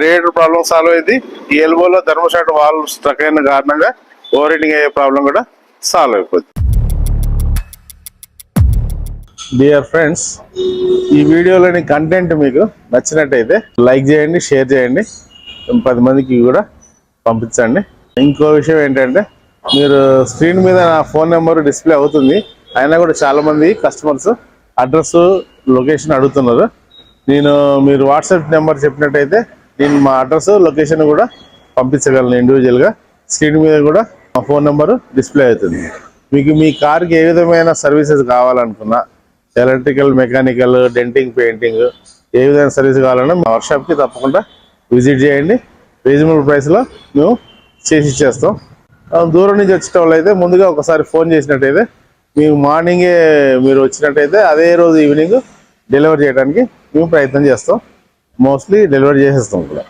Radiator problem solve అయింది. ఈ ఎల్బోలో thermostat wall struck అయిన కారణంగా ఓవర్ హీటింగ్ అయ్యే ప్రాబ్లం కూడా సాల్వ్ అయిపోద్ది. డియర్ ఫ్రెండ్స్, ఈ వీడియోలోని కంటెంట్ మీకు నచ్చినట్టయితే లైక్ చేయండి, షేర్ చేయండి, 10 మందికి కూడా పంపించండి. ఇంకో విషయం ఏంటంటే, మీరు స్క్రీన్ మీద నా ఫోన్ నెంబర్ డిస్ప్లే అవుతుంది, అయినా కూడా చాలామంది కస్టమర్స్ అడ్రస్ లొకేషన్ అడుగుతున్నారు. మీరు వాట్సాప్ నెంబర్ చెప్పినట్టయితే నేను మా అడ్రస్ లొకేషన్ కూడా పంపించగలను ఇండివిజువల్గా. స్క్రీన్ మీద కూడా మా ఫోన్ నెంబరు డిస్ప్లే అవుతుంది. మీకు మీ కార్కి ఏ విధమైన సర్వీసెస్ కావాలనుకున్నా, ఎలక్ట్రికల్, మెకానికల్, డెంటింగ్, పెయింటింగ్, ఏ విధమైన సర్వీస్ కావాలన్నా మా వర్క్షాప్కి తప్పకుండా విజిట్ చేయండి. రీజనబుల్ ప్రైస్లో మేము చేసి ఇచ్చేస్తాం. దూరం నుంచి వచ్చే వాళ్ళు అయితే ముందుగా ఒకసారి ఫోన్ చేసినట్టయితే మేము మార్నింగే మీరు వచ్చినట్టయితే అదే రోజు ఈవినింగ్ డెలివరీ చేయడానికి మేము ప్రయత్నం చేస్తాం. మోస్ట్లీ డెలివరీ చేసేస్తాం కూడా.